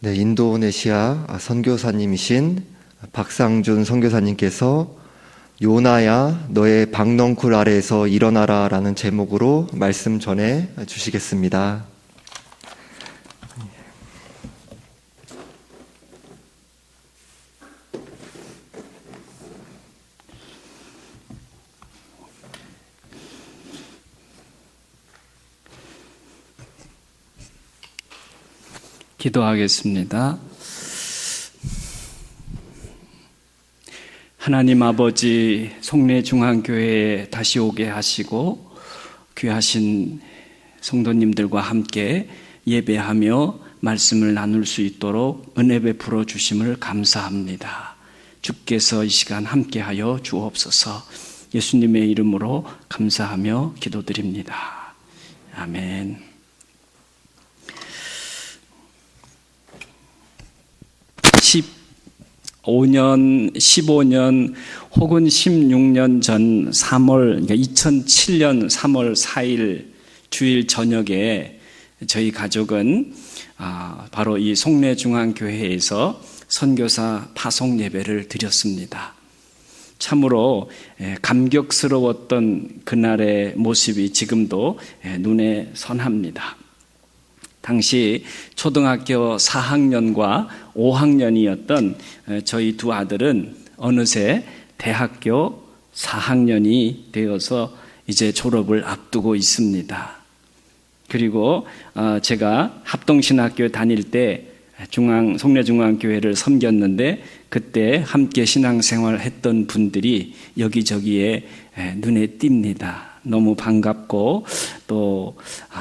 네, 인도네시아 선교사님이신 박상준 선교사님께서 요나야 너의 박넝쿨 아래에서 일어나라 라는 제목으로 말씀 전해 주시겠습니다. 기도하겠습니다. 하나님 아버지, 송내중앙교회에 다시 오게 하시고 귀하신 성도님들과 함께 예배하며 말씀을 나눌 수 있도록 은혜 베풀어 주심을 감사합니다. 주께서 이 시간 함께하여 주옵소서. 예수님의 이름으로 감사하며 기도드립니다. 아멘. 15년, 15년 혹은 16년 전 3월, 그러니까 2007년 3월 4일 주일 저녁에 저희 가족은 바로 이 송내중앙교회에서 선교사 파송 예배를 드렸습니다. 참으로 감격스러웠던 그날의 모습이 지금도 눈에 선합니다. 당시 초등학교 4학년과 5학년이었던 저희 두 아들은 어느새 대학교 4학년이 되어서 이제 졸업을 앞두고 있습니다. 그리고 제가 합동신학교 다닐 때 송내중앙교회를 섬겼는데 그때 함께 신앙생활 했던 분들이 여기저기에 눈에 띕니다. 너무 반갑고 또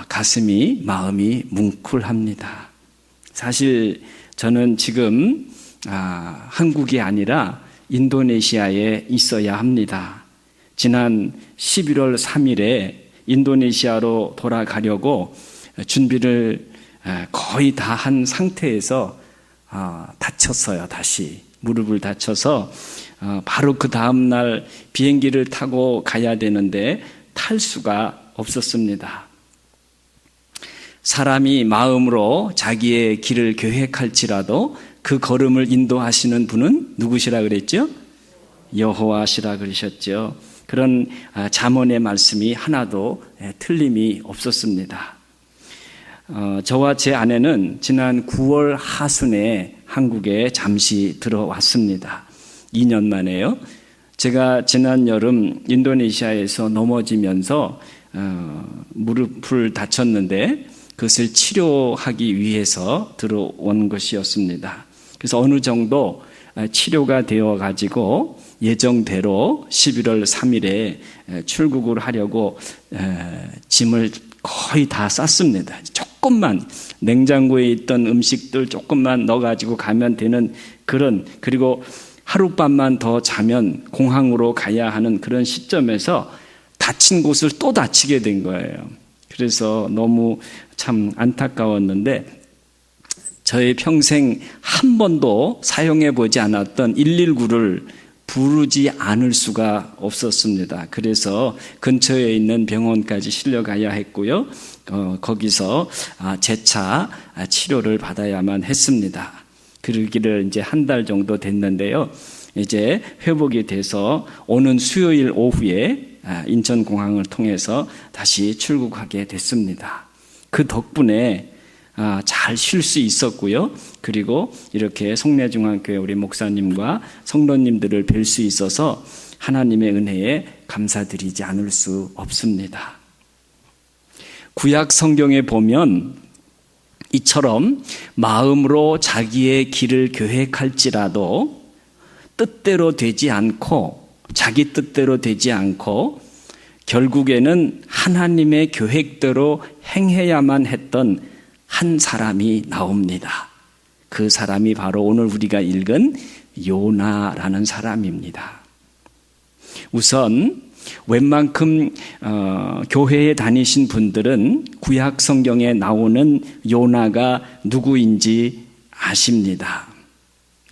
가슴이 마음이 뭉클합니다. 사실 저는 지금 한국이 아니라 인도네시아에 있어야 합니다. 지난 11월 3일에 인도네시아로 돌아가려고 준비를 거의 다 한 상태에서 다쳤어요. 다시 무릎을 다쳐서 바로 그 다음날 비행기를 타고 가야 되는데 탈 수가 없었습니다. 사람이 마음으로 자기의 길을 계획할지라도 그 걸음을 인도하시는 분은 누구시라 그랬죠? 여호와시라 그러셨죠. 그런 잠언의 말씀이 하나도 틀림이 없었습니다. 저와 제 아내는 지난 9월 하순에 한국에 잠시 들어왔습니다. 2년 만에요. 제가 지난 여름 인도네시아에서 넘어지면서 무릎을 다쳤는데 그것을 치료하기 위해서 들어온 것이었습니다. 그래서 어느 정도 치료가 되어 가지고 예정대로 11월 3일에 출국을 하려고 짐을 거의 다 쌌습니다. 조금만 냉장고에 있던 음식들 조금만 넣어가지고 가면 되는 그리고 하룻밤만 더 자면 공항으로 가야 하는 그런 시점에서 다친 곳을 또 다치게 된 거예요. 그래서 너무 참 안타까웠는데 저의 평생 한 번도 사용해 보지 않았던 119를 부르지 않을 수가 없었습니다. 그래서 근처에 있는 병원까지 실려가야 했고요. 거기서 재차 치료를 받아야만 했습니다. 그러기를 이제 한 달 정도 됐는데요. 이제 회복이 돼서 오는 수요일 오후에 인천공항을 통해서 다시 출국하게 됐습니다. 그 덕분에 잘 쉴 수 있었고요. 그리고 이렇게 송내중앙교회 우리 목사님과 성도님들을 뵐 수 있어서 하나님의 은혜에 감사드리지 않을 수 없습니다. 구약 성경에 보면 이처럼 마음으로 자기의 길을 계획할지라도 뜻대로 되지 않고 자기 뜻대로 되지 않고 결국에는 하나님의 계획대로 행해야만 했던 한 사람이 나옵니다. 그 사람이 바로 오늘 우리가 읽은 요나라는 사람입니다. 우선 웬만큼 교회에 다니신 분들은 구약 성경에 나오는 요나가 누구인지 아십니다.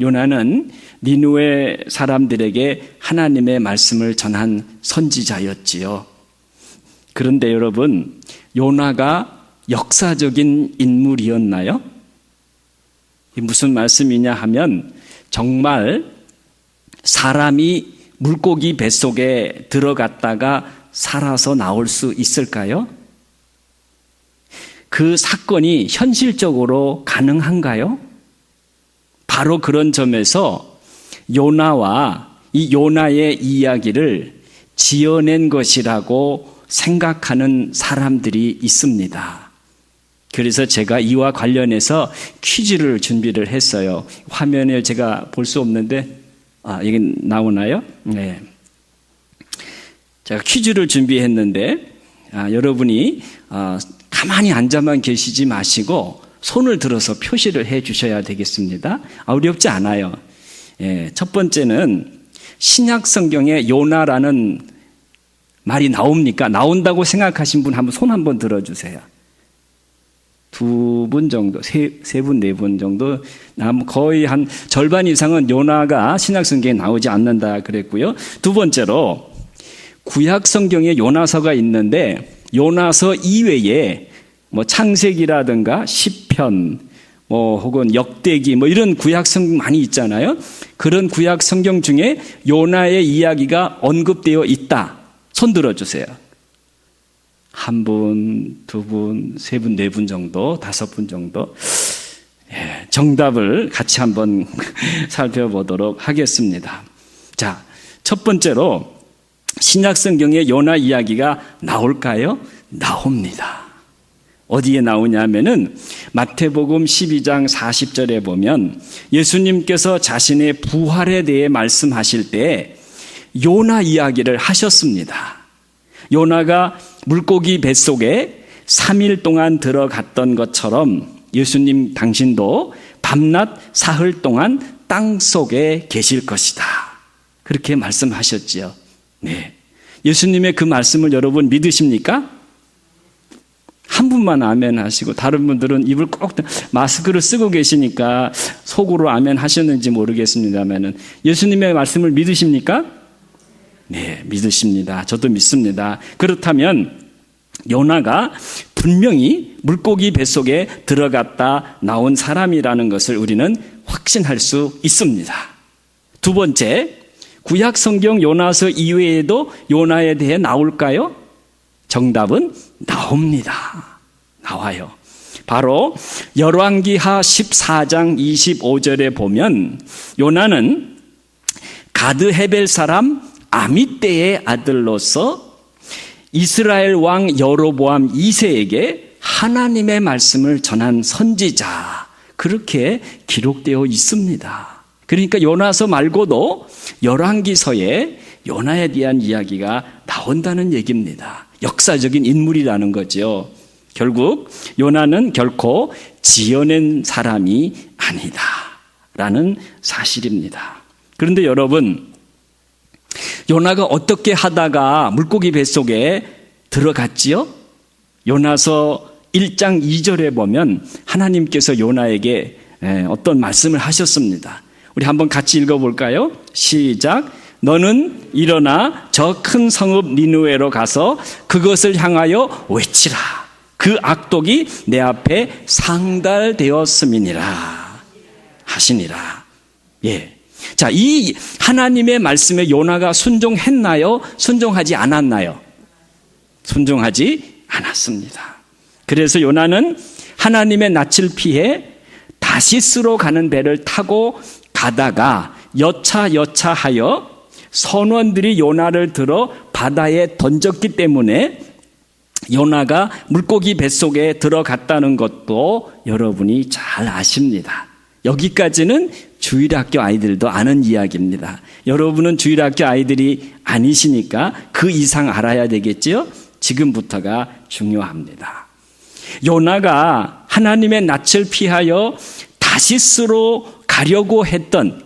요나는 니느웨 사람들에게 하나님의 말씀을 전한 선지자였지요. 그런데 여러분, 요나가 역사적인 인물이었나요? 무슨 말씀이냐 하면 정말 사람이 물고기 뱃속에 들어갔다가 살아서 나올 수 있을까요? 그 사건이 현실적으로 가능한가요? 바로 그런 점에서 요나와 이 요나의 이야기를 지어낸 것이라고 생각하는 사람들이 있습니다. 그래서 제가 이와 관련해서 퀴즈를 준비를 했어요. 화면에 제가 볼 수 없는데, 여기 나오나요? 네. 제가 퀴즈를 준비했는데, 여러분이 가만히 앉아만 계시지 마시고 손을 들어서 표시를 해 주셔야 되겠습니다. 어렵지 않아요. 첫 번째는 신약 성경에 요나라는 말이 나옵니까? 나온다고 생각하신 분 한번 손 한번 들어주세요. 두 분 정도, 세 분, 네 분 정도, 거의 한 절반 이상은 요나가 신약 성경에 나오지 않는다 그랬고요. 두 번째로 구약 성경에 요나서가 있는데 요나서 이외에 창세기라든가 시편, 혹은 역대기 이런 구약 성경 많이 있잖아요. 그런 구약 성경 중에 요나의 이야기가 언급되어 있다. 손 들어주세요. 한 분, 두 분, 세 분, 네 분 정도, 다섯 분 정도. 정답을 같이 한번 살펴보도록 하겠습니다. 자, 첫 번째로 신약 성경에 요나 이야기가 나올까요? 나옵니다. 어디에 나오냐면은 마태복음 12장 40절에 보면 예수님께서 자신의 부활에 대해 말씀하실 때 요나 이야기를 하셨습니다. 요나가 물고기 뱃속에 3일 동안 들어갔던 것처럼 예수님 당신도 밤낮 사흘 동안 땅 속에 계실 것이다. 그렇게 말씀하셨지요. 네. 예수님의 그 말씀을 여러분 믿으십니까? 한 분만 아멘 하시고 다른 분들은 입을 꼭 마스크를 쓰고 계시니까 속으로 아멘 하셨는지 모르겠습니다만 예수님의 말씀을 믿으십니까? 네, 믿으십니다. 저도 믿습니다. 그렇다면 요나가 분명히 물고기 뱃속에 들어갔다 나온 사람이라는 것을 우리는 확신할 수 있습니다. 두 번째, 구약 성경 요나서 이외에도 요나에 대해 나올까요? 정답은 나옵니다. 나와요. 바로 열왕기하 14장 25절에 보면 요나는 가드 헤벨 사람 아미떼의 아들로서 이스라엘 왕 여로보암 2세에게 하나님의 말씀을 전한 선지자, 그렇게 기록되어 있습니다. 그러니까 요나서 말고도 열왕기서에 요나에 대한 이야기가 나온다는 얘기입니다. 역사적인 인물이라는 거죠. 결국 요나는 결코 지어낸 사람이 아니다라는 사실입니다. 그런데 여러분, 요나가 어떻게 하다가 물고기 뱃속에 들어갔지요? 요나서 1장 2절에 보면 하나님께서 요나에게 어떤 말씀을 하셨습니다. 우리 한번 같이 읽어볼까요? 시작. 너는 일어나 저 큰 성읍 니느웨로 가서 그것을 향하여 외치라. 그 악독이 내 앞에 상달되었음이니라 하시니라. 예. 자, 이 하나님의 말씀에 요나가 순종했나요? 순종하지 않았나요? 순종하지 않았습니다. 그래서 요나는 하나님의 낯을 피해 다시스로 가는 배를 타고 가다가 여차하여 선원들이 요나를 들어 바다에 던졌기 때문에 요나가 물고기 뱃속에 들어갔다는 것도 여러분이 잘 아십니다. 여기까지는 주일학교 아이들도 아는 이야기입니다. 여러분은 주일학교 아이들이 아니시니까 그 이상 알아야 되겠지요? 지금부터가 중요합니다. 요나가 하나님의 낯을 피하여 다시스로 가려고 했던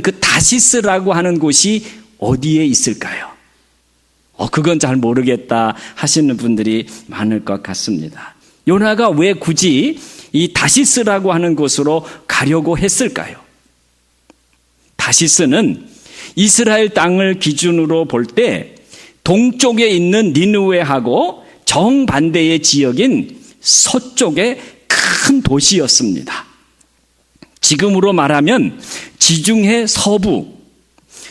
그 다시스라고 하는 곳이 어디에 있을까요? 그건 잘 모르겠다 하시는 분들이 많을 것 같습니다. 요나가 왜 굳이 이 다시스라고 하는 곳으로 가려고 했을까요? 다시스는 이스라엘 땅을 기준으로 볼 때 동쪽에 있는 니느웨하고 정반대의 지역인 서쪽의 큰 도시였습니다. 지금으로 말하면 지중해 서부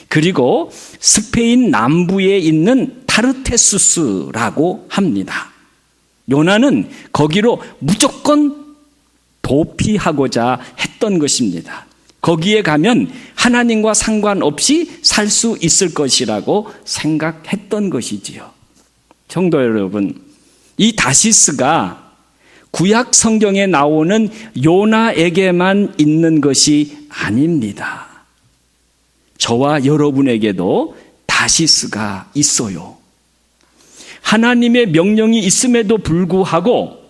그리고 스페인 남부에 있는 타르테수스라고 합니다. 요나는 거기로 무조건 도피하고자 했던 것입니다. 거기에 가면 하나님과 상관없이 살 수 있을 것이라고 생각했던 것이지요. 성도 여러분, 이 다시스가 구약 성경에 나오는 요나에게만 있는 것이 아닙니다. 저와 여러분에게도 다시스가 있어요. 하나님의 명령이 있음에도 불구하고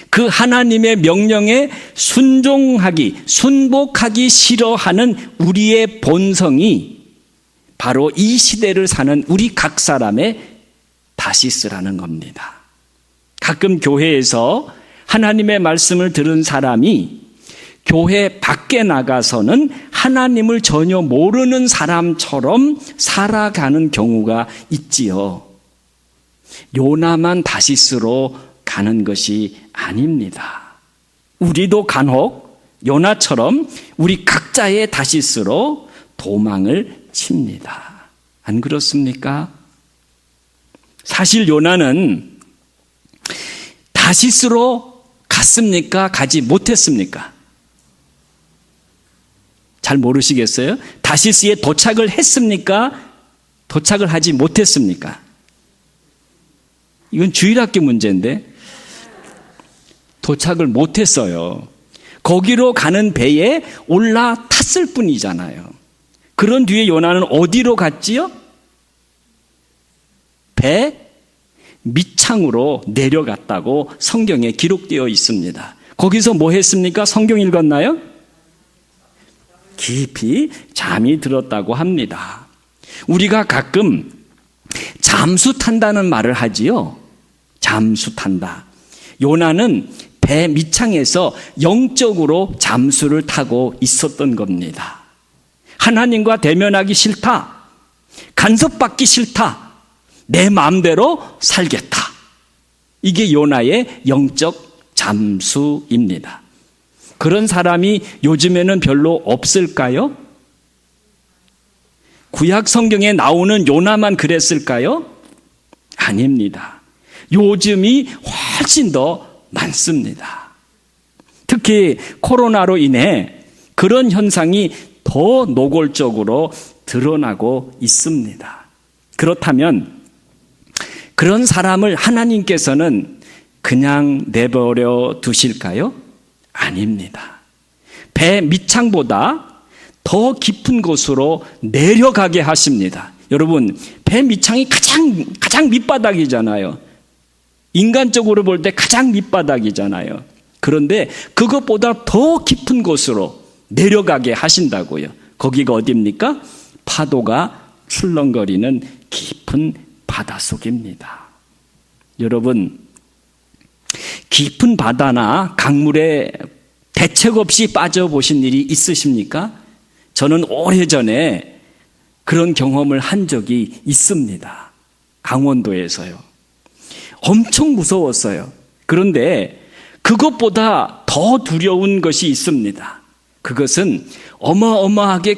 그 하나님의 명령에 순복하기 싫어하는 우리의 본성이 바로 이 시대를 사는 우리 각 사람의 다시스라는 겁니다. 가끔 교회에서 하나님의 말씀을 들은 사람이 교회 밖에 나가서는 하나님을 전혀 모르는 사람처럼 살아가는 경우가 있지요. 요나만 다시스로 가는 것이 아닙니다. 우리도 간혹 요나처럼 우리 각자의 다시스로 도망을 칩니다. 안 그렇습니까? 사실 요나는 다시스로 갔습니까? 가지 못했습니까? 잘 모르시겠어요? 다시스에 도착을 했습니까? 도착을 하지 못했습니까? 이건 주일학교 문제인데 도착을 못했어요. 거기로 가는 배에 올라탔을 뿐이잖아요. 그런 뒤에 요나는 어디로 갔지요? 배 밑창으로 내려갔다고 성경에 기록되어 있습니다. 거기서 뭐 했습니까? 성경 읽었나요? 깊이 잠이 들었다고 합니다. 우리가 가끔 잠수 탄다는 말을 하지요. 잠수 탄다. 요나는 배 밑창에서 영적으로 잠수를 타고 있었던 겁니다. 하나님과 대면하기 싫다. 간섭받기 싫다. 내 마음대로 살겠다. 이게 요나의 영적 잠수입니다. 그런 사람이 요즘에는 별로 없을까요? 구약 성경에 나오는 요나만 그랬을까요? 아닙니다. 요즘이 훨씬 더 많습니다. 특히 코로나로 인해 그런 현상이 더 노골적으로 드러나고 있습니다. 그렇다면 그런 사람을 하나님께서는 그냥 내버려 두실까요? 아닙니다. 배 밑창보다 더 깊은 곳으로 내려가게 하십니다. 여러분, 배 밑창이 가장 밑바닥이잖아요. 인간적으로 볼 때 가장 밑바닥이잖아요. 그런데 그것보다 더 깊은 곳으로 내려가게 하신다고요. 거기가 어디입니까? 파도가 출렁거리는 깊은 바닷속입니다. 여러분, 깊은 바다나 강물에 대책 없이 빠져보신 일이 있으십니까? 저는 오래전에 그런 경험을 한 적이 있습니다. 강원도에서요. 엄청 무서웠어요. 그런데 그것보다 더 두려운 것이 있습니다. 그것은 어마어마하게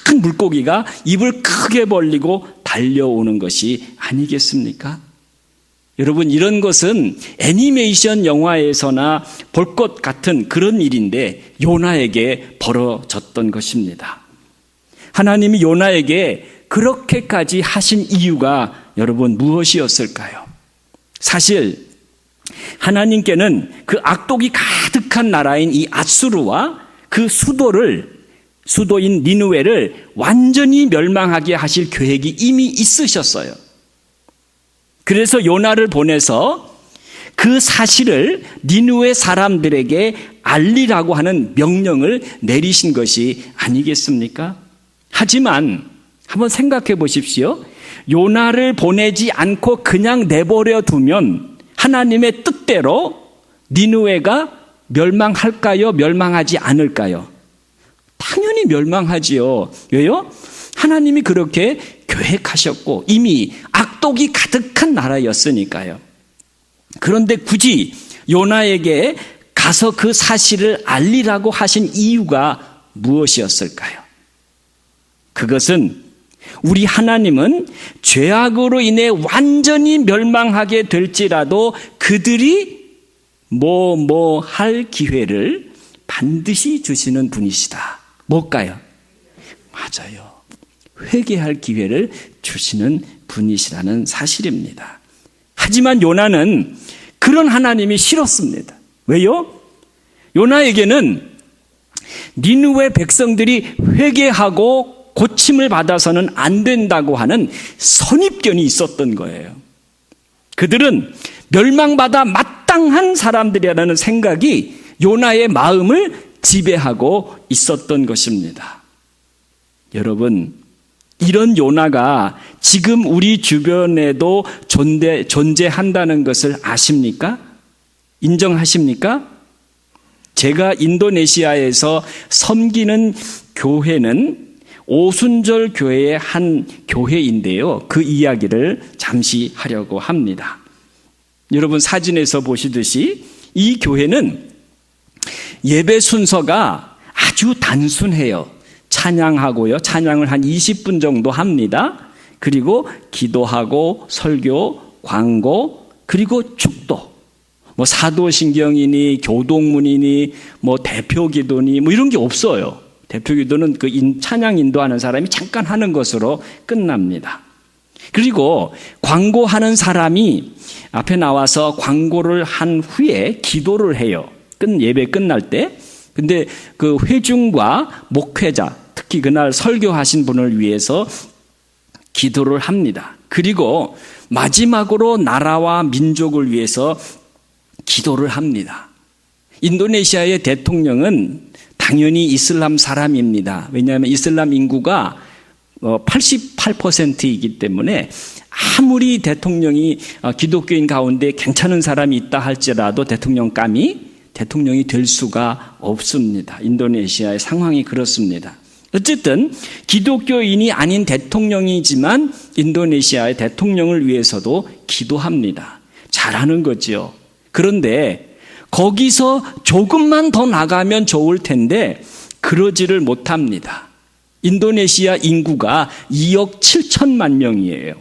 큰 물고기가 입을 크게 벌리고 달려오는 것이 아니겠습니까? 여러분, 이런 것은 애니메이션 영화에서나 볼 것 같은 그런 일인데 요나에게 벌어졌던 것입니다. 하나님이 요나에게 그렇게까지 하신 이유가 여러분 무엇이었을까요? 사실 하나님께는 그 악독이 가득한 나라인 이 아수르와 그 수도인 니느웨를 완전히 멸망하게 하실 계획이 이미 있으셨어요. 그래서 요나를 보내서 그 사실을 니느웨 사람들에게 알리라고 하는 명령을 내리신 것이 아니겠습니까? 하지만 한번 생각해 보십시오. 요나를 보내지 않고 그냥 내버려 두면 하나님의 뜻대로 니느웨가 멸망할까요? 멸망하지 않을까요? 당연히 멸망하지요. 왜요? 하나님이 그렇게 계획하셨고 이미 악독이 가득한 나라였으니까요. 그런데 굳이 요나에게 가서 그 사실을 알리라고 하신 이유가 무엇이었을까요? 그것은 우리 하나님은 죄악으로 인해 완전히 멸망하게 될지라도 그들이 뭐 할 기회를 반드시 주시는 분이시다. 뭘까요? 맞아요. 회개할 기회를 주시는 분이시라는 사실입니다. 하지만 요나는 그런 하나님이 싫었습니다. 왜요? 요나에게는 니느웨 백성들이 회개하고 고침을 받아서는 안 된다고 하는 선입견이 있었던 거예요. 그들은 멸망받아 마땅한 사람들이라는 생각이 요나의 마음을 지배하고 있었던 것입니다. 여러분, 이런 요나가 지금 우리 주변에도 존재한다는 것을 아십니까? 인정하십니까? 제가 인도네시아에서 섬기는 교회는 오순절 교회의 한 교회인데요. 그 이야기를 잠시 하려고 합니다. 여러분 사진에서 보시듯이 이 교회는 예배 순서가 아주 단순해요. 찬양하고요. 찬양을 한 20분 정도 합니다. 그리고 기도하고 설교, 광고, 그리고 축도. 사도신경이니 교동문이니 대표기도니 이런 게 없어요. 대표기도는 그 찬양 인도하는 사람이 잠깐 하는 것으로 끝납니다. 그리고 광고하는 사람이 앞에 나와서 광고를 한 후에 기도를 해요. 예배 끝날 때. 근데 그 회중과 목회자, 특히 그날 설교하신 분을 위해서 기도를 합니다. 그리고 마지막으로 나라와 민족을 위해서 기도를 합니다. 인도네시아의 대통령은 당연히 이슬람 사람입니다. 왜냐하면 이슬람 인구가 88%이기 때문에 아무리 대통령이 기독교인 가운데 괜찮은 사람이 있다 할지라도 대통령이 될 수가 없습니다. 인도네시아의 상황이 그렇습니다. 어쨌든 기독교인이 아닌 대통령이지만 인도네시아의 대통령을 위해서도 기도합니다. 잘하는 거죠. 그런데 거기서 조금만 더 나가면 좋을 텐데 그러지를 못합니다. 인도네시아 인구가 2억 7천만 명이에요.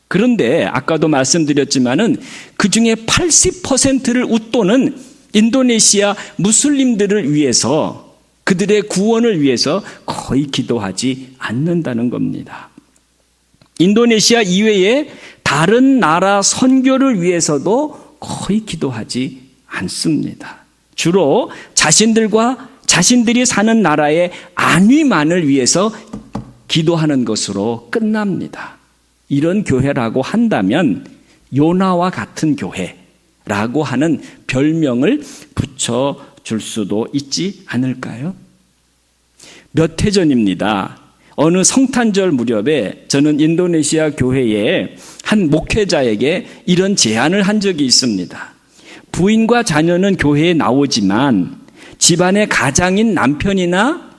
그런데 아까도 말씀드렸지만은 그중에 80%를 웃도는 인도네시아 무슬림들을 위해서, 그들의 구원을 위해서 거의 기도하지 않는다는 겁니다. 인도네시아 이외에 다른 나라 선교를 위해서도 거의 기도하지 않습니다. 주로 자신들이 사는 나라의 안위만을 위해서 기도하는 것으로 끝납니다. 이런 교회라고 한다면 요나와 같은 교회라고 하는 별명을 붙여줄 수도 있지 않을까요? 몇 해 전입니다. 어느 성탄절 무렵에 저는 인도네시아 교회의 한 목회자에게 이런 제안을 한 적이 있습니다. 부인과 자녀는 교회에 나오지만 집안의 가장인 남편이나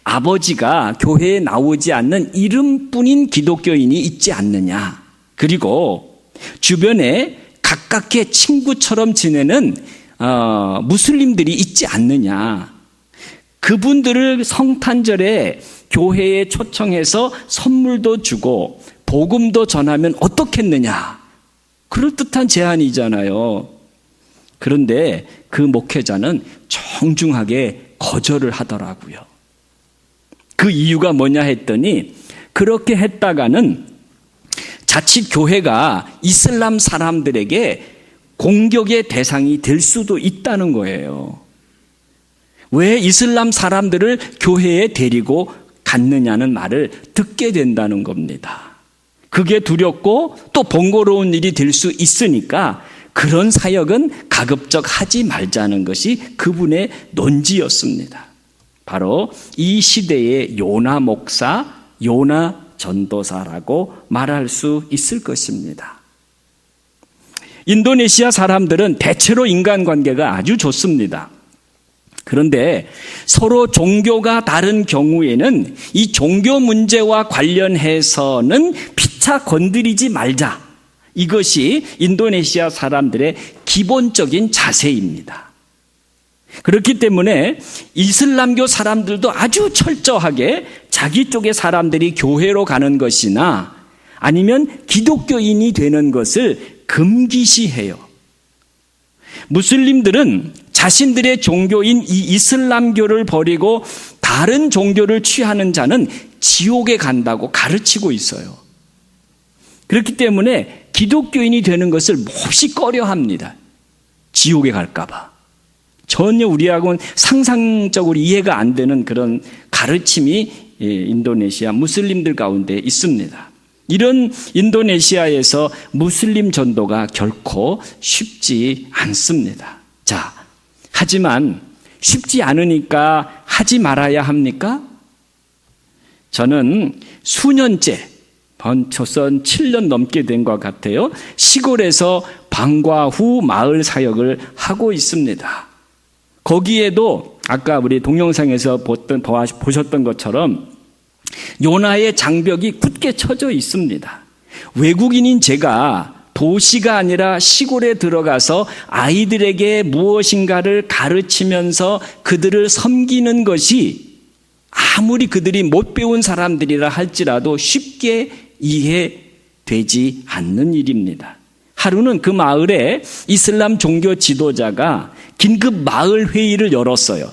아버지가 교회에 나오지 않는 이름뿐인 기독교인이 있지 않느냐. 그리고 주변에 가깝게 친구처럼 지내는 무슬림들이 있지 않느냐. 그분들을 성탄절에 교회에 초청해서 선물도 주고 복음도 전하면 어떻겠느냐. 그럴듯한 제안이잖아요. 그런데 그 목회자는 정중하게 거절을 하더라고요. 그 이유가 뭐냐 했더니 그렇게 했다가는 자칫 교회가 이슬람 사람들에게 공격의 대상이 될 수도 있다는 거예요. 왜 이슬람 사람들을 교회에 데리고 갔느냐는 말을 듣게 된다는 겁니다. 그게 두렵고 또 번거로운 일이 될 수 있으니까 그런 사역은 가급적 하지 말자는 것이 그분의 논지였습니다. 바로 이 시대의 요나 목사, 요나 전도사라고 말할 수 있을 것입니다. 인도네시아 사람들은 대체로 인간관계가 아주 좋습니다. 그런데 서로 종교가 다른 경우에는 이 종교 문제와 관련해서는 피차 건드리지 말자. 이것이 인도네시아 사람들의 기본적인 자세입니다. 그렇기 때문에 이슬람교 사람들도 아주 철저하게 자기 쪽의 사람들이 교회로 가는 것이나 아니면 기독교인이 되는 것을 금기시해요. 무슬림들은 자신들의 종교인 이 이슬람교를 버리고 다른 종교를 취하는 자는 지옥에 간다고 가르치고 있어요. 그렇기 때문에 기독교인이 되는 것을 몹시 꺼려합니다. 지옥에 갈까 봐. 전혀 우리하고는 상상적으로 이해가 안 되는 그런 가르침이 인도네시아 무슬림들 가운데 있습니다. 이런 인도네시아에서 무슬림 전도가 결코 쉽지 않습니다. 자, 하지만 쉽지 않으니까 하지 말아야 합니까? 저는 수년째, 번초선 7년 넘게 된 것 같아요. 시골에서 방과 후 마을 사역을 하고 있습니다. 거기에도 아까 우리 동영상에서 보셨던 것처럼 요나의 장벽이 굳게 쳐져 있습니다. 외국인인 제가 도시가 아니라 시골에 들어가서 아이들에게 무엇인가를 가르치면서 그들을 섬기는 것이 아무리 그들이 못 배운 사람들이라 할지라도 쉽게 이해되지 않는 일입니다. 하루는 그 마을에 이슬람 종교 지도자가 긴급 마을 회의를 열었어요.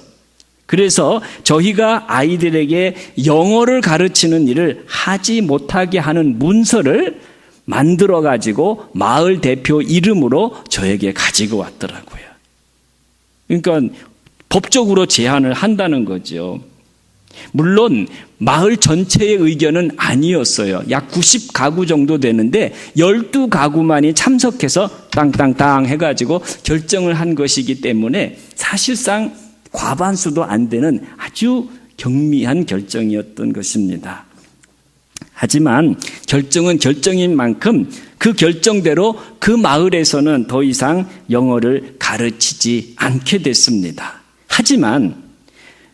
그래서 저희가 아이들에게 영어를 가르치는 일을 하지 못하게 하는 문서를 만들어 가지고 마을 대표 이름으로 저에게 가지고 왔더라고요. 그러니까 법적으로 제한을 한다는 거죠. 물론 마을 전체의 의견은 아니었어요. 약 90가구 정도 되는데 12가구만이 참석해서 땅땅땅 해가지고 결정을 한 것이기 때문에 사실상 과반수도 안 되는 아주 경미한 결정이었던 것입니다. 하지만 결정은 결정인 만큼 그 결정대로 그 마을에서는 더 이상 영어를 가르치지 않게 됐습니다. 하지만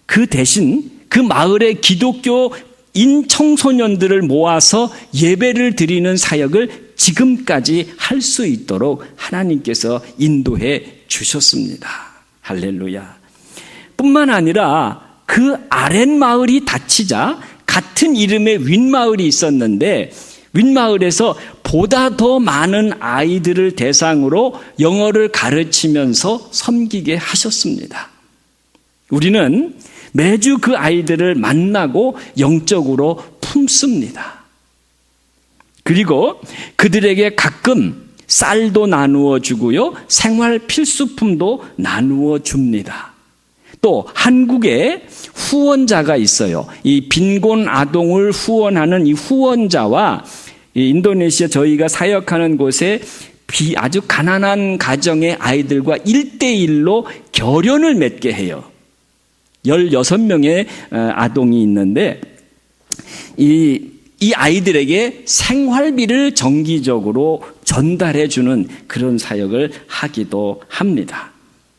그 대신 그 마을의 기독교인 청소년들을 모아서 예배를 드리는 사역을 지금까지 할 수 있도록 하나님께서 인도해 주셨습니다. 할렐루야. 뿐만 아니라 그 아랫마을이 닫히자 같은 이름의 윗마을이 있었는데 윗마을에서 보다 더 많은 아이들을 대상으로 영어를 가르치면서 섬기게 하셨습니다. 우리는 매주 그 아이들을 만나고 영적으로 품습니다. 그리고 그들에게 가끔 쌀도 나누어 주고요, 생활 필수품도 나누어 줍니다. 또 한국에 후원자가 있어요. 이 빈곤 아동을 후원하는 이 후원자와 이 인도네시아 저희가 사역하는 곳에 아주 가난한 가정의 아이들과 1대1로 결연을 맺게 해요. 16명의 아동이 있는데 이 아이들에게 생활비를 정기적으로 전달해 주는 그런 사역을 하기도 합니다.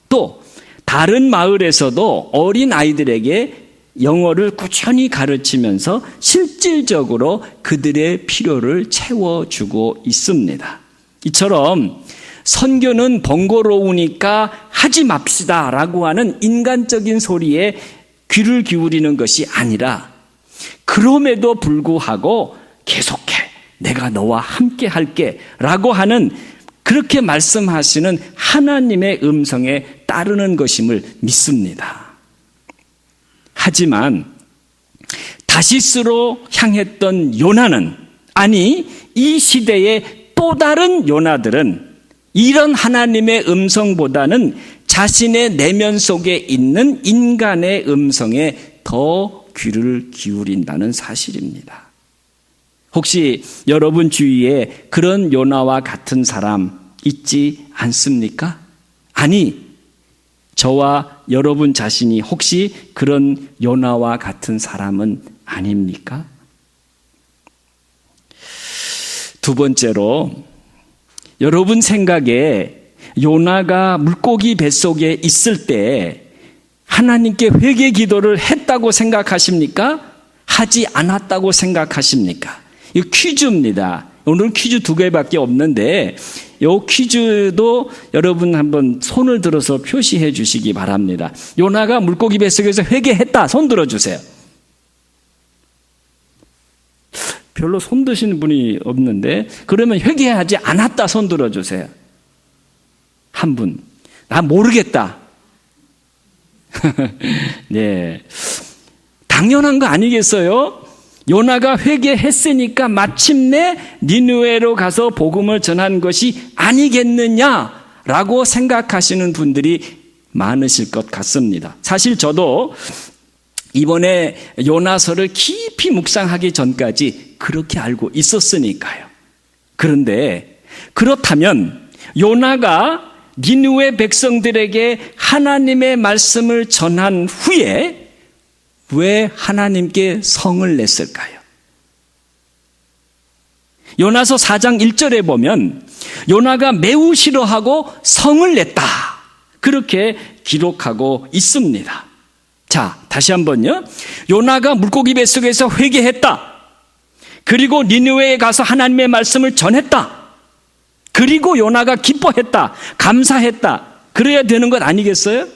또 다른 마을에서도 어린 아이들에게 영어를 꾸준히 가르치면서 실질적으로 그들의 필요를 채워주고 있습니다. 이처럼 선교는 번거로우니까 하지 맙시다라고 하는 인간적인 소리에 귀를 기울이는 것이 아니라 그럼에도 불구하고 계속해 내가 너와 함께 할게 라고 하는 그렇게 말씀하시는 하나님의 음성에 따르는 것임을 믿습니다. 하지만 다시스로 향했던 요나는, 아니 이 시대의 또 다른 요나들은 이런 하나님의 음성보다는 자신의 내면 속에 있는 인간의 음성에 더 귀를 기울인다는 사실입니다. 혹시 여러분 주위에 그런 요나와 같은 사람 있지 않습니까? 아니, 저와 여러분 자신이 혹시 그런 요나와 같은 사람은 아닙니까? 두 번째로, 여러분 생각에 요나가 물고기 뱃속에 있을 때 하나님께 회개 기도를 했다고 생각하십니까? 하지 않았다고 생각하십니까? 이거 퀴즈입니다. 오늘 퀴즈 2개밖에 없는데 요 퀴즈도 여러분 한번 손을 들어서 표시해 주시기 바랍니다. 요나가 물고기 뱃속에서 회개했다. 손 들어주세요. 별로 손 드시는 분이 없는데, 그러면 회개하지 않았다. 손 들어주세요. 한 분. 나 모르겠다. 네. 당연한 거 아니겠어요? 요나가 회개했으니까 마침내 니느웨로 가서 복음을 전한 것이 아니겠느냐라고 생각하시는 분들이 많으실 것 같습니다. 사실 저도 이번에 요나서를 깊이 묵상하기 전까지 그렇게 알고 있었으니까요. 그런데 그렇다면 요나가 니느웨 백성들에게 하나님의 말씀을 전한 후에 왜 하나님께 성을 냈을까요? 요나서 4장 1절에 보면 요나가 매우 싫어하고 성을 냈다. 그렇게 기록하고 있습니다. 자, 다시 한번요. 요나가 물고기 뱃속에서 회개했다. 그리고 니느웨에 가서 하나님의 말씀을 전했다. 그리고 요나가 기뻐했다. 감사했다. 그래야 되는 것 아니겠어요?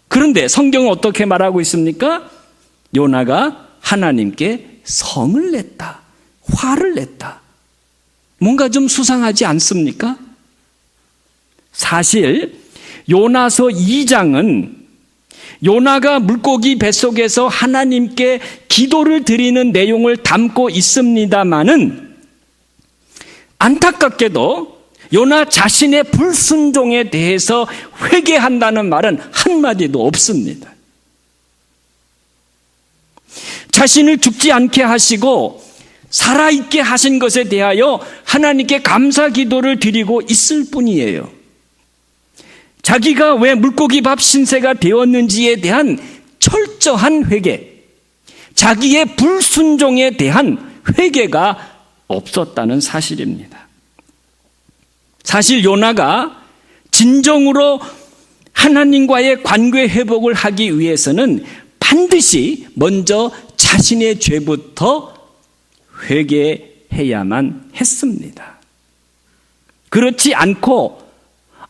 그런데 성경은 어떻게 말하고 있습니까? 요나가 하나님께 성을 냈다. 화를 냈다. 뭔가 좀 수상하지 않습니까? 사실 요나서 2장은 요나가 물고기 뱃속에서 하나님께 기도를 드리는 내용을 담고 있습니다마는 안타깝게도 요나 자신의 불순종에 대해서 회개한다는 말은 한마디도 없습니다. 자신을 죽지 않게 하시고 살아있게 하신 것에 대하여 하나님께 감사 기도를 드리고 있을 뿐이에요. 자기가 왜 물고기 밥 신세가 되었는지에 대한 철저한 회개, 자기의 불순종에 대한 회개가 없었다는 사실입니다. 사실 요나가 진정으로 하나님과의 관계 회복을 하기 위해서는 반드시 먼저 자신의 죄부터 회개해야만 했습니다. 그렇지 않고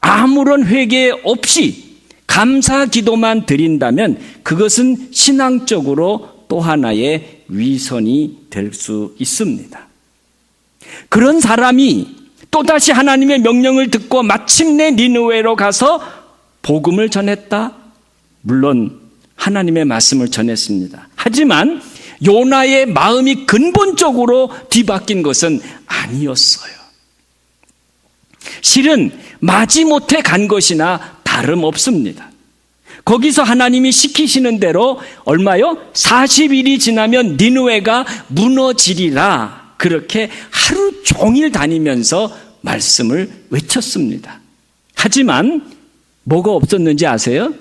아무런 회개 없이 감사 기도만 드린다면 그것은 신앙적으로 또 하나의 위선이 될 수 있습니다. 그런 사람이 또다시 하나님의 명령을 듣고 마침내 니느웨로 가서 복음을 전했다. 물론 하나님의 말씀을 전했습니다. 하지만 요나의 마음이 근본적으로 뒤바뀐 것은 아니었어요. 실은 마지못해 간 것이나 다름없습니다. 거기서 하나님이 시키시는 대로 얼마요? 40일이 지나면 니느웨가 무너지리라. 그렇게 하루 종일 다니면서 말씀을 외쳤습니다. 하지만 뭐가 없었는지 아세요?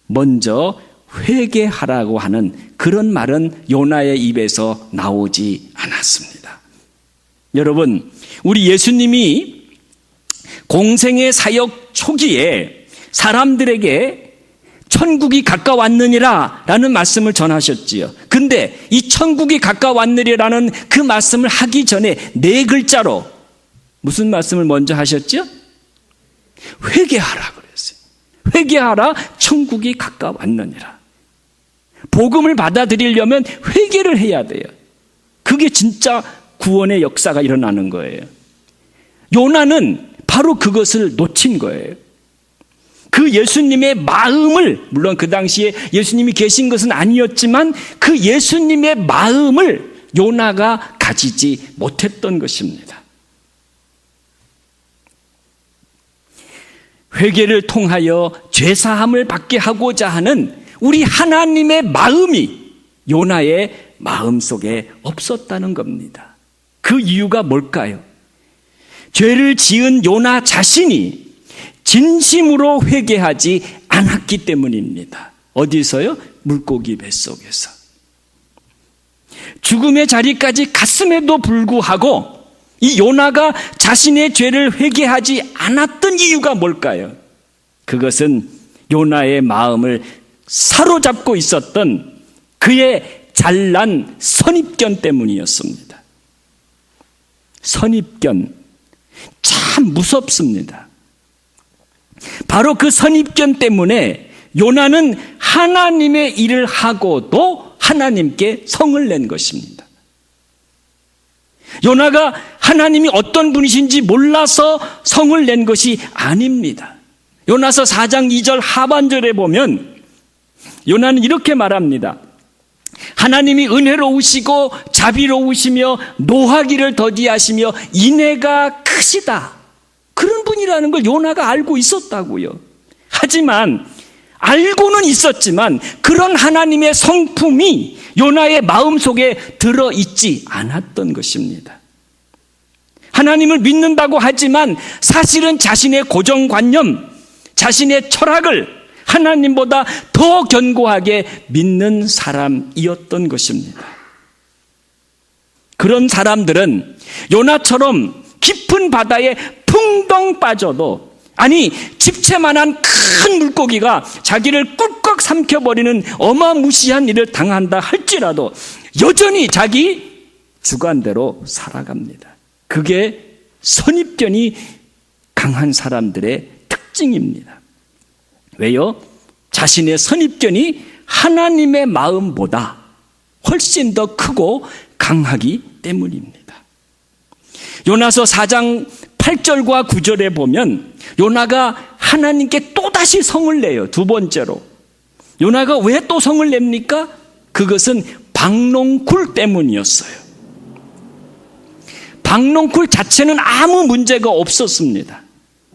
먼저 회개하라고 하는 그런 말은 요나의 입에서 나오지 않았습니다. 여러분, 우리 예수님이 공생의 사역 초기에 사람들에게 천국이 가까웠느니라 라는 말씀을 전하셨지요. 근데 이 천국이 가까웠느니라는 그 말씀을 하기 전에 4글자로 무슨 말씀을 먼저 하셨죠? 회개하라 그랬어요. 회개하라, 천국이 가까웠느니라. 복음을 받아들이려면 회개를 해야 돼요. 그게 진짜 구원의 역사가 일어나는 거예요. 요나는 바로 그것을 놓친 거예요. 그 예수님의 마음을, 물론 그 당시에 예수님이 계신 것은 아니었지만 그 예수님의 마음을 요나가 가지지 못했던 것입니다. 회개를 통하여 죄사함을 받게 하고자 하는 우리 하나님의 마음이 요나의 마음속에 없었다는 겁니다. 그 이유가 뭘까요? 죄를 지은 요나 자신이 진심으로 회개하지 않았기 때문입니다. 어디서요? 물고기 뱃속에서. 죽음의 자리까지 갔음에도 불구하고 이 요나가 자신의 죄를 회개하지 않았던 이유가 뭘까요? 그것은 요나의 마음을 사로잡고 있었던 그의 잘난 선입견 때문이었습니다. 선입견. 참 무섭습니다. 바로 그 선입견 때문에 요나는 하나님의 일을 하고도 하나님께 성을 낸 것입니다. 요나가 하나님이 어떤 분이신지 몰라서 성을 낸 것이 아닙니다. 요나서 4장 2절 하반절에 보면 요나는 이렇게 말합니다. 하나님이 은혜로우시고 자비로우시며 노하기를 더디하시며 인애가 크시다. 그런 분이라는 걸 요나가 알고 있었다고요. 하지만 알고는 있었지만 그런 하나님의 성품이 요나의 마음속에 들어있지 않았던 것입니다. 하나님을 믿는다고 하지만 사실은 자신의 고정관념, 자신의 철학을 하나님보다 더 견고하게 믿는 사람이었던 것입니다. 그런 사람들은 요나처럼 깊은 바다에 풍덩 빠져도, 아니 집채만한 큰 물고기가 자기를 꿀꺽 삼켜버리는 어마무시한 일을 당한다 할지라도 여전히 자기 주관대로 살아갑니다. 그게 선입견이 강한 사람들의 특징입니다. 왜요? 자신의 선입견이 하나님의 마음보다 훨씬 더 크고 강하기 때문입니다. 요나서 4장 8절과 9절에 보면 요나가 하나님께 또다시 성을 내요. 두 번째로. 요나가 왜 또 성을 냅니까? 그것은 박농쿨 때문이었어요. 박농쿨 자체는 아무 문제가 없었습니다.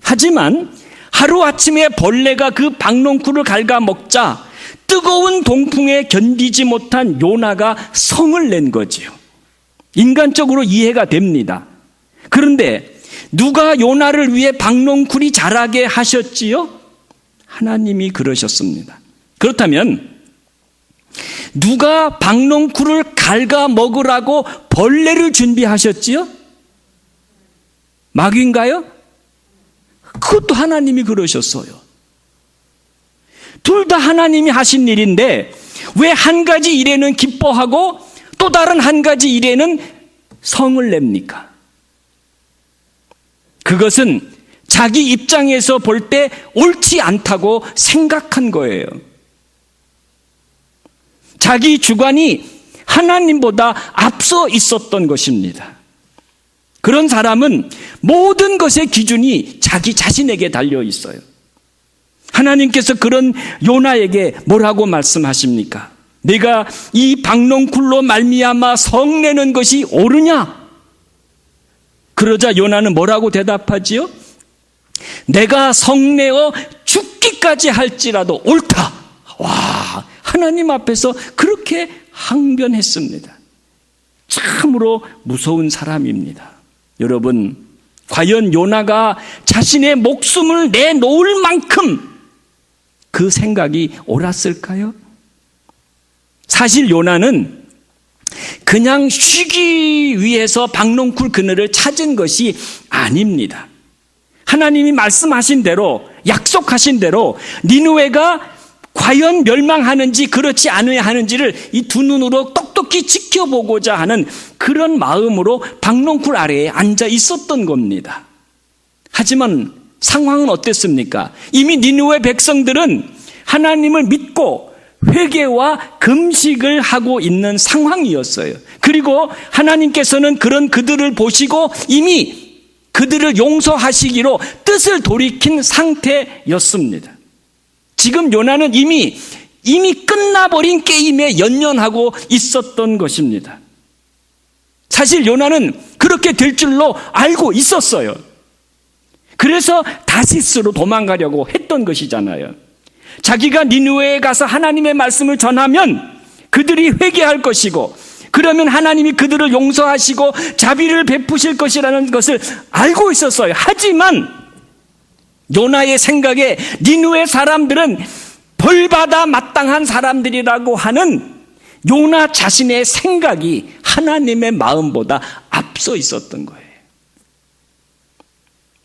하지만 하루아침에 벌레가 그 박농쿨을 갉아먹자 뜨거운 동풍에 견디지 못한 요나가 성을 낸 거지요. 인간적으로 이해가 됩니다. 그런데 누가 요나를 위해 박농쿨이 자라게 하셨지요? 하나님이 그러셨습니다. 그렇다면 누가 박농쿨을 갉아먹으라고 벌레를 준비하셨지요? 마귀인가요? 그것도 하나님이 그러셨어요. 둘 다 하나님이 하신 일인데 왜 한 가지 일에는 기뻐하고 또 다른 한 가지 일에는 성을 냅니까? 그것은 자기 입장에서 볼 때 옳지 않다고 생각한 거예요. 자기 주관이 하나님보다 앞서 있었던 것입니다. 그런 사람은 모든 것의 기준이 자기 자신에게 달려 있어요. 하나님께서 그런 요나에게 뭐라고 말씀하십니까? 내가 이 박농쿨로 말미암아 성내는 것이 옳으냐? 그러자 요나는 뭐라고 대답하지요? 내가 성내어 죽기까지 할지라도 옳다. 와, 하나님 앞에서 그렇게 항변했습니다. 참으로 무서운 사람입니다. 여러분, 과연 요나가 자신의 목숨을 내놓을 만큼 그 생각이 옳았을까요? 사실 요나는 그냥 쉬기 위해서 박농쿨 그늘을 찾은 것이 아닙니다. 하나님이 말씀하신 대로, 약속하신 대로 니느웨가 과연 멸망하는지 그렇지 않아야 하는지를 이 두 눈으로 똑똑히 지켜보고자 하는 그런 마음으로 박농쿨 아래에 앉아 있었던 겁니다. 하지만 상황은 어땠습니까? 이미 니느웨 백성들은 하나님을 믿고 회개와 금식을 하고 있는 상황이었어요. 그리고 하나님께서는 그런 그들을 보시고 이미 그들을 용서하시기로 뜻을 돌이킨 상태였습니다. 지금 요나는 이미 끝나버린 게임에 연연하고 있었던 것입니다. 사실 요나는 그렇게 될 줄로 알고 있었어요. 그래서 다시스로 도망가려고 했던 것이잖아요. 자기가 니느웨에 가서 하나님의 말씀을 전하면 그들이 회개할 것이고 그러면 하나님이 그들을 용서하시고 자비를 베푸실 것이라는 것을 알고 있었어요. 하지만 요나의 생각에 니느웨 사람들은 벌받아 마땅한 사람들이라고 하는 요나 자신의 생각이 하나님의 마음보다 앞서 있었던 거예요.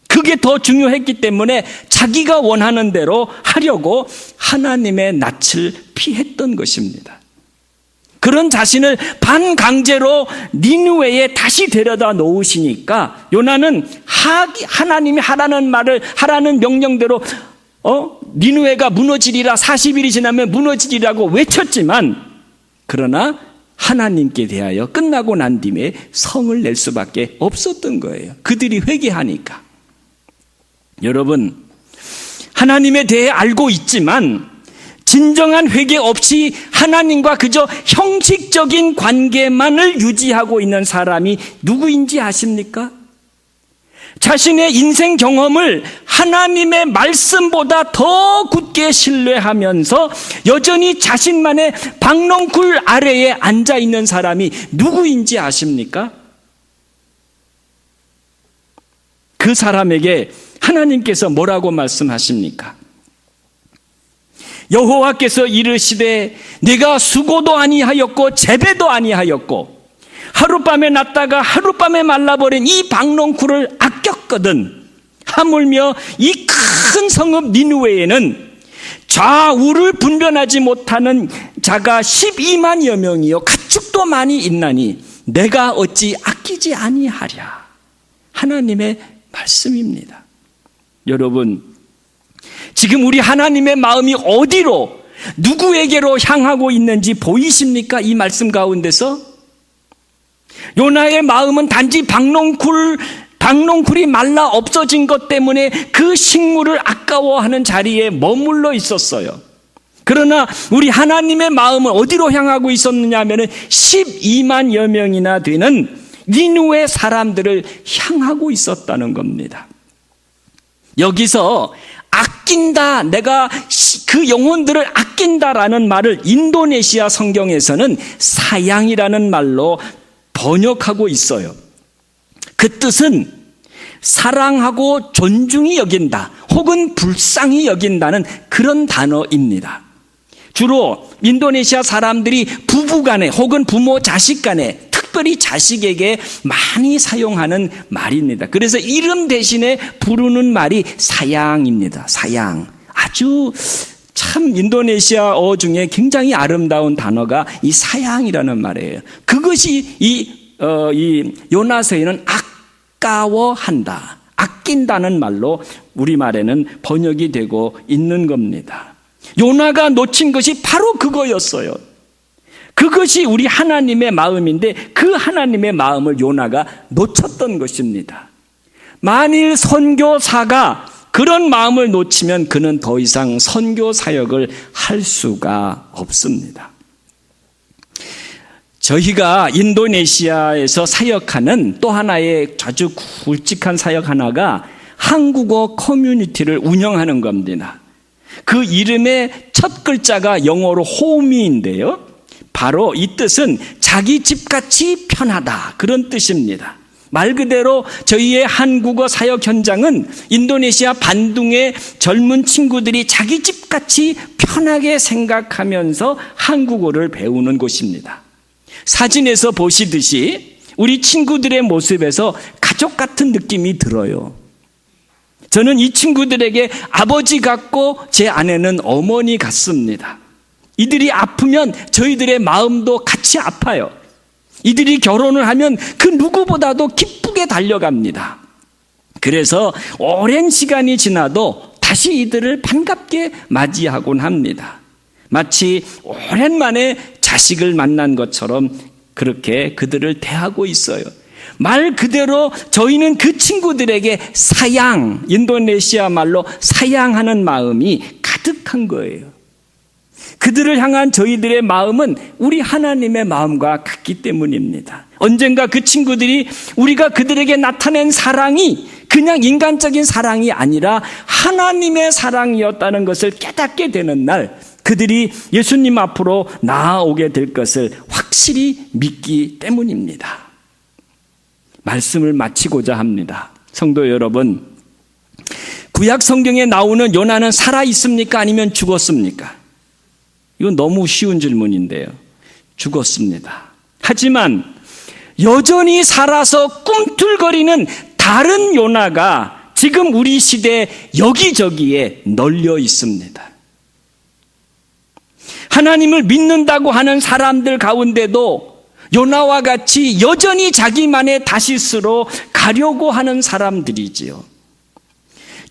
그게 더 중요했기 때문에 자기가 원하는 대로 하려고 하나님의 낯을 피했던 것입니다. 그런 자신을 반강제로 니느웨에 다시 데려다 놓으시니까 요나는 하나님이 하라는 명령대로 니느웨가 무너지리라, 40일이 지나면 무너지리라고 외쳤지만, 그러나 하나님께 대하여 끝나고 난 뒤에 성을 낼 수밖에 없었던 거예요. 그들이 회개하니까. 여러분, 하나님에 대해 알고 있지만 진정한 회개 없이 하나님과 그저 형식적인 관계만을 유지하고 있는 사람이 누구인지 아십니까? 자신의 인생 경험을 하나님의 말씀보다 더 굳게 신뢰하면서 여전히 자신만의 박넝쿨 아래에 앉아 있는 사람이 누구인지 아십니까? 그 사람에게 하나님께서 뭐라고 말씀하십니까? 여호와께서 이르시되 내가 수고도 아니하였고 재배도 아니하였고 하룻밤에 났다가 하룻밤에 말라버린 이 박넝쿨을 아꼈거든. 하물며 이 큰 성읍 니느웨에는 좌우를 분별하지 못하는 자가 12만여 명이요 가축도 많이 있나니 내가 어찌 아끼지 아니하랴. 하나님의 말씀입니다. 여러분, 지금 우리 하나님의 마음이 어디로, 누구에게로 향하고 있는지 보이십니까? 이 말씀 가운데서 요나의 마음은 단지 박넝쿨이 말라 없어진 것 때문에 그 식물을 아까워하는 자리에 머물러 있었어요. 그러나 우리 하나님의 마음은 어디로 향하고 있었느냐 하면 12만여 명이나 되는 니느웨 사람들을 향하고 있었다는 겁니다. 여기서 아낀다, 내가 그 영혼들을 아낀다라는 말을 인도네시아 성경에서는 사양이라는 말로 번역하고 있어요. 그 뜻은 사랑하고 존중히 여긴다 혹은 불쌍히 여긴다는 그런 단어입니다. 주로 인도네시아 사람들이 부부간에 혹은 부모 자식 간에, 특별히 자식에게 많이 사용하는 말입니다. 그래서 이름 대신에 부르는 말이 사양입니다. 사양. 아주 참 인도네시아어 중에 굉장히 아름다운 단어가 이 사양이라는 말이에요. 그것이 이 요나서에는 아까워한다, 아낀다는 말로 우리말에는 번역이 되고 있는 겁니다. 요나가 놓친 것이 바로 그거였어요. 그것이 우리 하나님의 마음인데 그 하나님의 마음을 요나가 놓쳤던 것입니다. 만일 선교사가 그런 마음을 놓치면 그는 더 이상 선교 사역을 할 수가 없습니다. 저희가 인도네시아에서 사역하는 또 하나의 아주 굵직한 사역 하나가 한국어 커뮤니티를 운영하는 겁니다. 그 이름의 첫 글자가 영어로 home인데요. 바로 이 뜻은 자기 집같이 편하다, 그런 뜻입니다. 말 그대로 저희의 한국어 사역 현장은 인도네시아 반둥의 젊은 친구들이 자기 집같이 편하게 생각하면서 한국어를 배우는 곳입니다. 사진에서 보시듯이 우리 친구들의 모습에서 가족 같은 느낌이 들어요. 저는 이 친구들에게 아버지 같고 제 아내는 어머니 같습니다. 이들이 아프면 저희들의 마음도 같이 아파요. 이들이 결혼을 하면 그 누구보다도 기쁘게 달려갑니다. 그래서 오랜 시간이 지나도 다시 이들을 반갑게 맞이하곤 합니다. 마치 오랜만에 자식을 만난 것처럼 그렇게 그들을 대하고 있어요. 말 그대로 저희는 그 친구들에게 사양, 인도네시아 말로 사양하는 마음이 가득한 거예요. 그들을 향한 저희들의 마음은 우리 하나님의 마음과 같기 때문입니다. 언젠가 그 친구들이 우리가 그들에게 나타낸 사랑이 그냥 인간적인 사랑이 아니라 하나님의 사랑이었다는 것을 깨닫게 되는 날, 그들이 예수님 앞으로 나아오게 될 것을 확실히 믿기 때문입니다. 말씀을 마치고자 합니다. 성도 여러분, 구약 성경에 나오는 요나는 살아 있습니까? 아니면 죽었습니까? 이건 너무 쉬운 질문인데요. 죽었습니다. 하지만 여전히 살아서 꿈틀거리는 다른 요나가 지금 우리 시대 여기저기에 널려 있습니다. 하나님을 믿는다고 하는 사람들 가운데도 요나와 같이 여전히 자기만의 다시스로 가려고 하는 사람들이지요.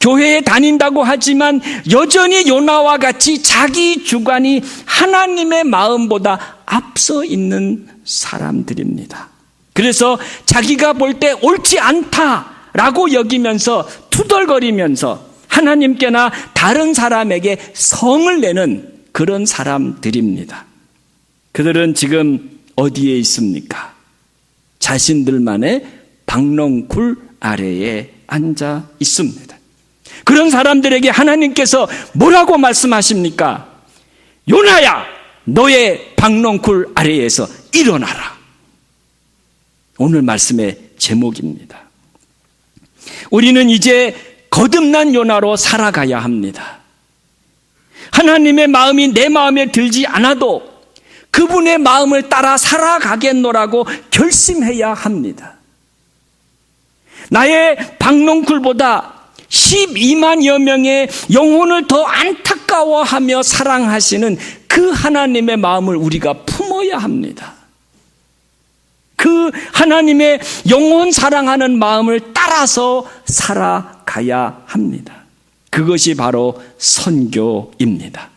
교회에 다닌다고 하지만 여전히 요나와 같이 자기 주관이 하나님의 마음보다 앞서 있는 사람들입니다. 그래서 자기가 볼 때 옳지 않다라고 여기면서 투덜거리면서 하나님께나 다른 사람에게 성을 내는 그런 사람들입니다. 그들은 지금 어디에 있습니까? 자신들만의 박넝쿨 아래에 앉아 있습니다. 그런 사람들에게 하나님께서 뭐라고 말씀하십니까? 요나야, 너의 박넝쿨 아래에서 일어나라. 오늘 말씀의 제목입니다. 우리는 이제 거듭난 요나로 살아가야 합니다. 하나님의 마음이 내 마음에 들지 않아도 그분의 마음을 따라 살아가겠노라고 결심해야 합니다. 나의 박넝쿨보다 12만여 명의 영혼을 더 안타까워하며 사랑하시는 그 하나님의 마음을 우리가 품어야 합니다. 그 하나님의 영혼 사랑하는 마음을 따라서 살아가야 합니다. 그것이 바로 선교입니다.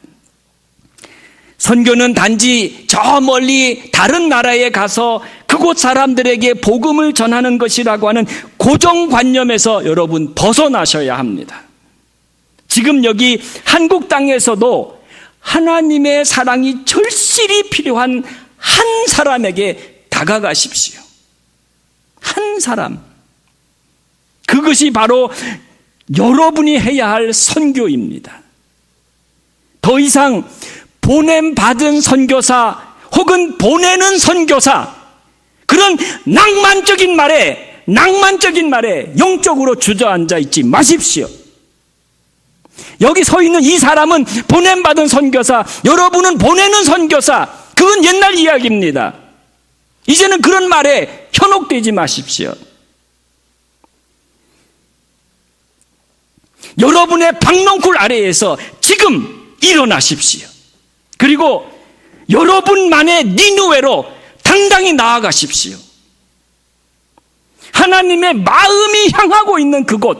선교는 단지 저 멀리 다른 나라에 가서 그곳 사람들에게 복음을 전하는 것이라고 하는 고정관념에서 여러분 벗어나셔야 합니다. 지금 여기 한국 땅에서도 하나님의 사랑이 절실히 필요한 한 사람에게 다가가십시오. 한 사람. 그것이 바로 여러분이 해야 할 선교입니다. 더 이상 보냄받은 선교사 혹은 보내는 선교사, 그런 낭만적인 말에 영적으로 주저앉아 있지 마십시오. 여기 서 있는 이 사람은 보냄받은 선교사, 여러분은 보내는 선교사, 그건 옛날 이야기입니다. 이제는 그런 말에 현혹되지 마십시오. 여러분의 박넝쿨 아래에서 지금 일어나십시오. 그리고 여러분만의 니느웨로 당당히 나아가십시오. 하나님의 마음이 향하고 있는 그곳,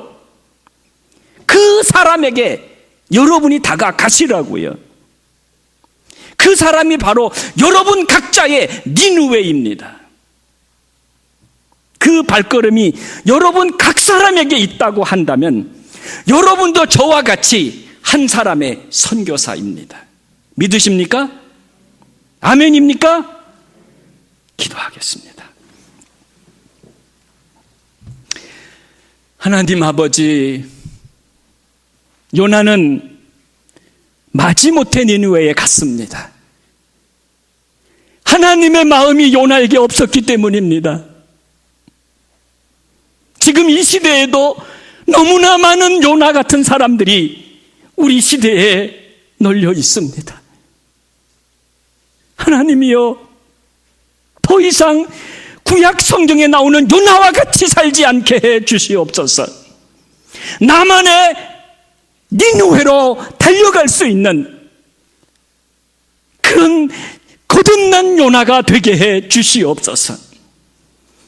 그 사람에게 여러분이 다가가시라고요. 그 사람이 바로 여러분 각자의 니느웨입니다. 그 발걸음이 여러분 각 사람에게 있다고 한다면 여러분도 저와 같이 한 사람의 선교사입니다. 믿으십니까? 아멘입니까? 기도하겠습니다. 하나님 아버지, 요나는 마지못해 니느웨에 갔습니다. 하나님의 마음이 요나에게 없었기 때문입니다. 지금 이 시대에도 너무나 많은 요나 같은 사람들이 우리 시대에 널려 있습니다. 하나님이여, 더 이상 구약 성경에 나오는 요나와 같이 살지 않게 해 주시옵소서. 나만의 니느웨로 달려갈 수 있는 그런 거듭난 요나가 되게 해 주시옵소서.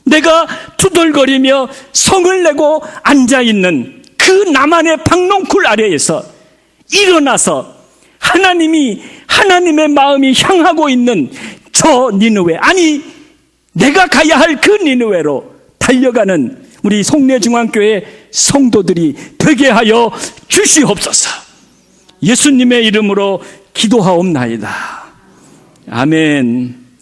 내가 투덜거리며 성을 내고 앉아있는 그 나만의 박넝쿨 아래에서 일어나서 하나님의 마음이 향하고 있는 저 니느웨, 아니 내가 가야 할 그 니느웨로 달려가는 우리 송내중앙교회 성도들이 되게 하여 주시옵소서. 예수님의 이름으로 기도하옵나이다. 아멘.